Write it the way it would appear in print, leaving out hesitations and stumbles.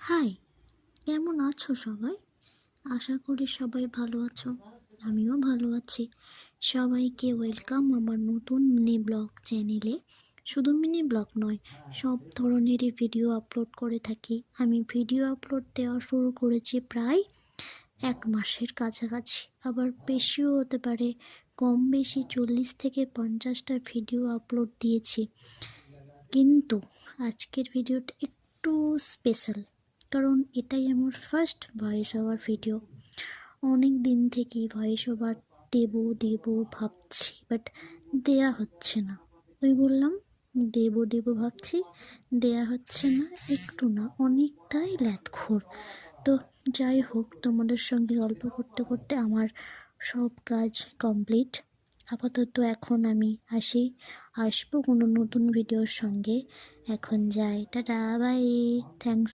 High, কেমন আছো সবাই? আশা করি সবাই ভালো আছো। আমিও ভালো আছি। সবাইকে ওয়েলকাম আমার নতুন মিনি ব্লগ চ্যানেলে। শুধু মিনি ব্লগ নয়, সব ধরনেরই ভিডিও আপলোড করে থাকি। আমি ভিডিও আপলোড দেওয়া শুরু করেছি প্রায় 1 মাসের কাছাকাছি, আবার বেশিও হতে পারে, কম বেশি 40 থেকে 50টা ভিডিও আপলোড দিয়েছি। কিন্তু আজকের ভিডিওটা একটু স্পেশাল, কারণ এটাই আমার ফার্স্ট ভয়েস ওভার ভিডিও। অনেক দিন থেকেই ভয়েস ওভার দেবো দেবো ভাবছি, বাট দেয়া হচ্ছে না। ওই বললাম, দেবো দেবো ভাবছি, দেয়া হচ্ছে না। একটু না, অনেকটাই ল্যাদখোর। তো যাই হোক, তোমাদের সঙ্গে গল্প করতে করতে আমার সব কাজ কমপ্লিট। আপাতত এখন আমি আসবো কোনো নতুন ভিডিওর সঙ্গে। এখন যাই, টাটা, বাই, থ্যাংকস।